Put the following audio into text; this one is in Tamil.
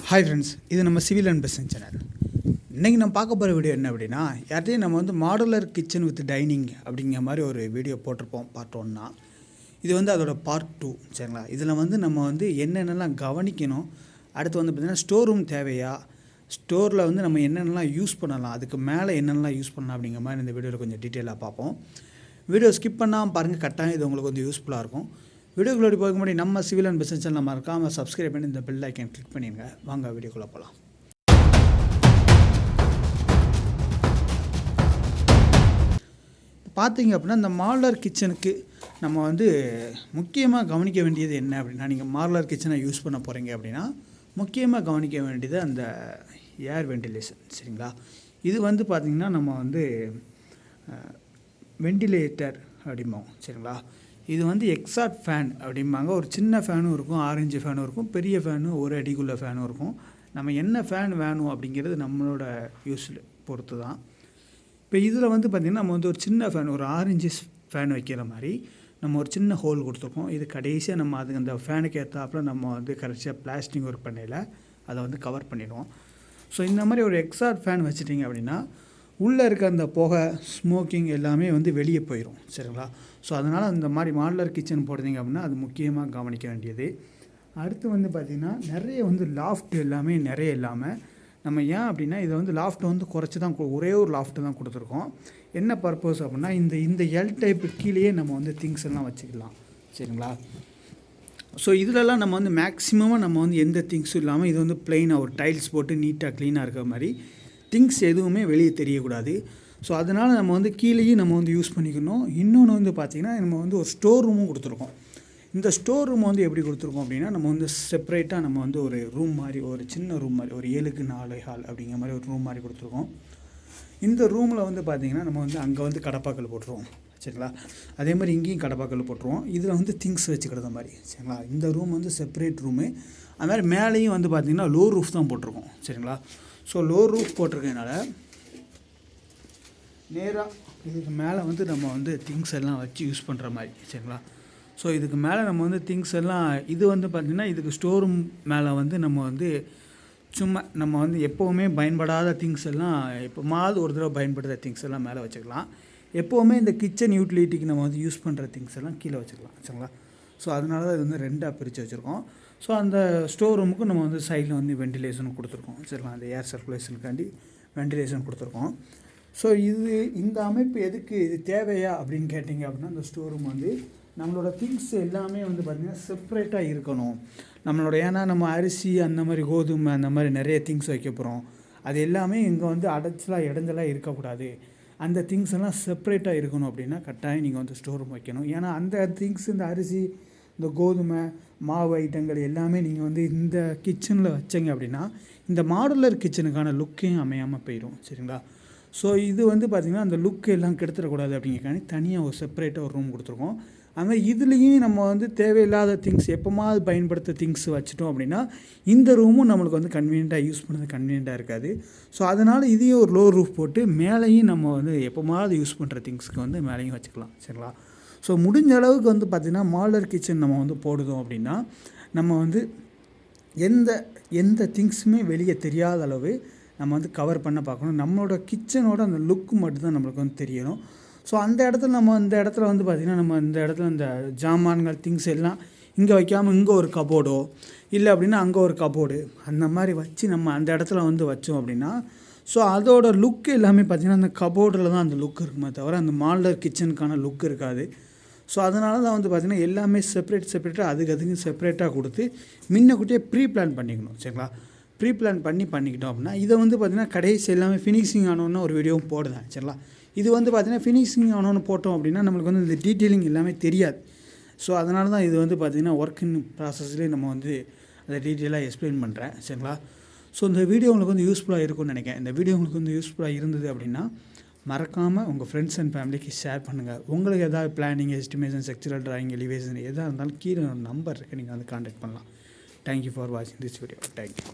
ஹாய் ஃப்ரெண்ட்ஸ், இது நம்ம சிவில் அண்ட் பிஸ்னஸ் சேனல். இன்றைக்கி நம்ம பார்க்க போகிற வீடியோ என்ன அப்படின்னா, யார்ட்டையும் நம்ம மாடுலர் கிச்சன் வித் டைனிங் அப்படிங்கிற மாதிரி ஒரு வீடியோ போட்டிருப்போம் பார்ட் 1. இது அதோட பார்ட் 2. சரிங்களா? இதில் நம்ம என்னென்னலாம் கவனிக்கணும், அடுத்து பார்த்திங்கன்னா ஸ்டோர் ரூம் தேவையா, ஸ்டோரில் நம்ம என்னென்னலாம் யூஸ் பண்ணலாம், அதுக்கு மேலே என்னென்னலாம் யூஸ் பண்ணலாம் அப்படிங்கிற மாதிரி இந்த வீடியோவில் கொஞ்சம் டீட்டெயிலாக பார்ப்போம். வீடியோ ஸ்கிப் பண்ணாமல் பாருங்கள், கட்டாயம் இது உங்களுக்கு யூஸ்ஃபுல்லாக இருக்கும். வீடியோக்குள்ளே போக முன்னாடி நம்ம சிவில் அண்ட் பிஸ்னஸ் சேனல் மறக்காமல் சப்ஸ்கிரைப் பண்ணி இந்த பெல் ஐக்கன் கிளிக் பண்ணிடுங்க. வாங்க வீடியோக்குள்ளே போகலாம். பார்த்தீங்க அப்படின்னா, இந்த மாடுலர் கிச்சனுக்கு நம்ம முக்கியமாக கவனிக்க வேண்டியது என்ன அப்படின்னா, நீங்கள் மாடுலர் கிச்சனை யூஸ் பண்ண போகிறீங்க அப்படின்னா முக்கியமாக கவனிக்க வேண்டியது அந்த ஏர் வென்டிலேஷன். சரிங்களா? இது பார்த்திங்கன்னா நம்ம வெண்டிலேட்டர் அப்படிம்போம். சரிங்களா? இது எக்ஸாட் ஃபேன் அப்படிம்பாங்க. ஒரு சின்ன ஃபேனும் இருக்கும், ஆரஞ்சு ஃபேனும் இருக்கும், பெரிய ஃபேனும் ஒரு அடிக்குள்ள ஃபேனும் இருக்கும். நம்ம என்ன ஃபேன் வேணும் அப்படிங்கிறது நம்மளோட யூஸில் பொறுத்து தான். இப்போ இதில் பார்த்திங்கன்னா நம்ம ஒரு சின்ன ஃபேன், ஒரு ஆரஞ்சு ஃபேன் வைக்கிற மாதிரி நம்ம ஒரு சின்ன ஹோல் கொடுத்துருக்கோம். இது கடைசியாக நம்ம அதுக்கு அந்த ஃபேனுக்கு ஏற்றாப்புல நம்ம கடைசியாக பிளாஸ்டிக் ஒர்க் பண்ணையில் அதை கவர் பண்ணிடுவோம். ஸோ இந்த மாதிரி ஒரு எக்ஸாட் ஃபேன் வச்சுட்டிங்க அப்படின்னா உள்ளே இருக்க அந்த புகை, ஸ்மோக்கிங் எல்லாமே வெளியே போயிடும். சரிங்களா? ஸோ அதனால் இந்த மாதிரி மாடுலர் கிச்சன் போடுறீங்க அப்படின்னா அது முக்கியமாக கவனிக்க வேண்டியது. அடுத்து பார்த்திங்கன்னா நிறைய லாஃப்ட் எல்லாமே நிறைய இல்லாமல் நம்ம ஏன் அப்படின்னா இதை லாஃப்ட்டை குறைச்சி தான் ஒரே ஒரு லாஃப்ட்டு தான் கொடுத்துருக்கோம். என்ன பர்பஸ் அப்படின்னா இந்த எல் டைப்பு கீழேயே நம்ம திங்ஸ் எல்லாம் வச்சுக்கலாம். சரிங்களா? ஸோ இதிலெல்லாம் நம்ம மேக்ஸிமமாக நம்ம எந்த திங்ஸும் இல்லாமல் இது ப்ளைனாக ஒரு டைல்ஸ் போட்டு நீட்டாக க்ளீனாக இருக்கிற மாதிரி திங்ஸ் எதுவுமே வெளியே தெரியக்கூடாது. ஸோ அதனால் நம்ம கீழேயும் நம்ம யூஸ் பண்ணிக்கணும். இன்னொன்று பார்த்திங்கன்னா நம்ம ஒரு ஸ்டோர் ரூமும் கொடுத்துருக்கோம். இந்த ஸ்டோர் ரூம் எப்படி கொடுத்துருக்கோம் அப்படின்னா, நம்ம செப்பரேட்டாக நம்ம ஒரு ரூம் மாதிரி, ஒரு சின்ன ரூம் மாதிரி, ஒரு 7க்கு 4 ஹால் அப்படிங்கிற மாதிரி ஒரு ரூம் மாதிரி கொடுத்துருக்கோம். இந்த ரூமில் பார்த்திங்கன்னா நம்ம அங்கே கடப்பாக்கல் போட்டுருவோம். சரிங்களா? அதே மாதிரி இங்கேயும் கடப்பாக்கல் போட்டுருவோம். இதில் திங்ஸ் வச்சுக்கிறது மாதிரி. சரிங்களா? இந்த ரூம் செப்பரேட் ரூமு. அது மாதிரி மேலேயும் பார்த்திங்கன்னா லோ ரூஃப் தான் போட்டிருக்கோம். சரிங்களா? ஸோ லோ ரூஃப் போட்டிருக்கனால நேராக இதுக்கு மேலே நம்ம திங்ஸ் எல்லாம் வச்சு யூஸ் பண்ணுற மாதிரி. சரிங்களா? ஸோ இதுக்கு மேலே நம்ம திங்ஸ் எல்லாம் இது பார்த்திங்கன்னா இதுக்கு ஸ்டோர் ரூம் மேலே நம்ம சும்மா நம்ம எப்போவுமே பயன்படாத திங்ஸ் எல்லாம் எப்போமாவது ஒரு தடவை பயன்படுத்த திங்ஸ் எல்லாம் மேலே வச்சுக்கலாம். எப்போவுமே இந்த கிச்சன் யூட்டிலிட்டிக்கு நம்ம யூஸ் பண்ணுற திங்ஸ் எல்லாம் கீழே வச்சுக்கலாம். சரிங்களா? ஸோ அதனால தான் இது 2ஆக பிரித்து வச்சுருக்கோம். ஸோ அந்த ஸ்டோர் ரூமுக்கு நம்ம சைடில் வெண்டிலேஷன் கொடுத்துருக்கோம். சரிங்களா? அந்த ஏர் சர்க்குலேஷனுக்காண்டி வெண்டிலேஷன் கொடுத்துருக்கோம். ஸோ இந்த அமைப்பு எதுக்கு இது தேவையா அப்படின்னு கேட்டிங்க அப்படின்னா, அந்த ஸ்டோர் ரூம் நம்மளோட திங்ஸ் எல்லாமே பார்த்திங்கன்னா செப்ரேட்டாக இருக்கணும். ஏன்னா நம்ம அரிசி அந்த மாதிரி கோதுமை அந்த மாதிரி நிறைய திங்ஸ் வைக்க போகிறோம். அது எல்லாமே இங்கே இடஞ்சலாக இருக்கக்கூடாது. அந்த திங்ஸ் எல்லாம் செப்ரேட்டாக இருக்கணும் அப்படின்னா கட்டாயம் நீங்கள் ஸ்டோர் ரூம் வைக்கணும். ஏன்னா அந்த திங்ஸ், இந்த அரிசி, இந்த கோதுமை, மாவு ஐட்டங்கள் எல்லாமே நீங்கள் இந்த கிச்சனில் வச்சிங்க அப்படின்னா இந்த மாடுலர் கிச்சனுக்கான லுக்கையும் அமையாமல் போயிடும். சரிங்களா? ஸோ இது பார்த்திங்கன்னா அந்த லுக்கு எல்லாம் கெடுத்துடக்கூடாது அப்படிங்கிறக்காண்டி தனியாக ஒரு செப்பரேட்டாக ஒரு ரூம் கொடுத்துருக்கோம். அதுமாதிரி இதுலேயும் நம்ம தேவையில்லாத திங்ஸ் எப்போமாவது பயன்படுத்த திங்ஸ் வச்சுட்டோம் அப்படின்னா இந்த ரூமும் நம்மளுக்கு கன்வீனியண்ட்டாக யூஸ் பண்ணது கன்வீனியண்ட்டாக இருக்காது. ஸோ அதனால் இதையும் ஒரு லோ ரூஃப் போட்டு மேலேயும் நம்ம எப்போமாவது யூஸ் பண்ணுற திங்ஸ்க்கு மேலேயும் வச்சுக்கலாம். சரிங்களா? ஸோ முடிஞ்ச அளவுக்கு பார்த்திங்கன்னா மாடுலர் கிச்சன் நம்ம போடுதோம் அப்படின்னா நம்ம எந்த திங்ஸுமே வெளியே தெரியாத அளவு நம்ம கவர் பண்ண பார்க்கணும். நம்மளோட கிச்சனோட அந்த லுக்கு மட்டும்தான் நம்மளுக்கு தெரியணும். ஸோ அந்த இடத்துல நம்ம இந்த இடத்துல பார்த்திங்கன்னா நம்ம இந்த இடத்துல இந்த ஜாமான்கள் திங்ஸ் எல்லாம் இங்கே வைக்காமல் இங்கே ஒரு கபோர்டோ இல்லை அப்படின்னா அங்கே ஒரு கபோர்டு அந்த மாதிரி வச்சு நம்ம அந்த இடத்துல வச்சோம் அப்படின்னா ஸோ அதோட லுக்கு எல்லாமே பார்த்திங்கன்னா அந்த கபோர்டில் தான் அந்த லுக் இருக்குமே தவிர அந்த மாடுலர் கிச்சனுக்கான லுக் இருக்காது. ஸோ அதனால தான் பார்த்திங்கன்னா எல்லாமே செப்பரேட்டாக அதுக்கு செப்பரேட்டாக கொடுத்து முன்னக்கூட்டியே ப்ரீ பிளான் பண்ணிக்கணும். சரிங்களா? ப்ரீ பிளான் பண்ணிக்கிட்டோம் அப்படின்னா இதை பார்த்திங்கன்னா கடைசி எல்லாமே ஃபினிஷிங் ஆனோன்னு ஒரு வீடியோவும் போடுதேன். சரிங்களா? இது பார்த்திங்கன்னா ஃபினிஷிங் ஆனோன்னு போட்டோம் அப்படின்னா நம்மளுக்கு இந்த டீட்டெயிலிங் எல்லாமே தெரியாது. ஸோ அதனால தான் இது பார்த்திங்கன்னா ஒர்க் இன் ப்ராசஸ்லேயே நம்ம அதை டீட்டெயிலாக எக்ஸ்பிளைன் பண்ணுறேன். சரிங்களா? ஸோ இந்த வீடியோ உங்களுக்கு யூஸ்ஃபுல்லாக இருக்கும்னு நினைக்கிறேன். இந்த வீடியோ உங்களுக்கு யூஸ்ஃபுல்லாக இருந்தது அப்படின்னா மறக்காமல் உங்கள் ஃப்ரெண்ட்ஸ் அண்ட் ஃபேமிலிக்கு ஷேர் பண்ணுங்கள். உங்களுக்கு எதாவது planning, estimation, structural drawing, elevation எதாக இருந்தாலும் கீழே ஒரு நம்பர் இருக்குது, நீங்கள் கான்டாக்ட் பண்ணலாம். தேங்க்யூ ஃபார் வாட்சிங் திஸ் வீடியோ. தேங்க்யூ.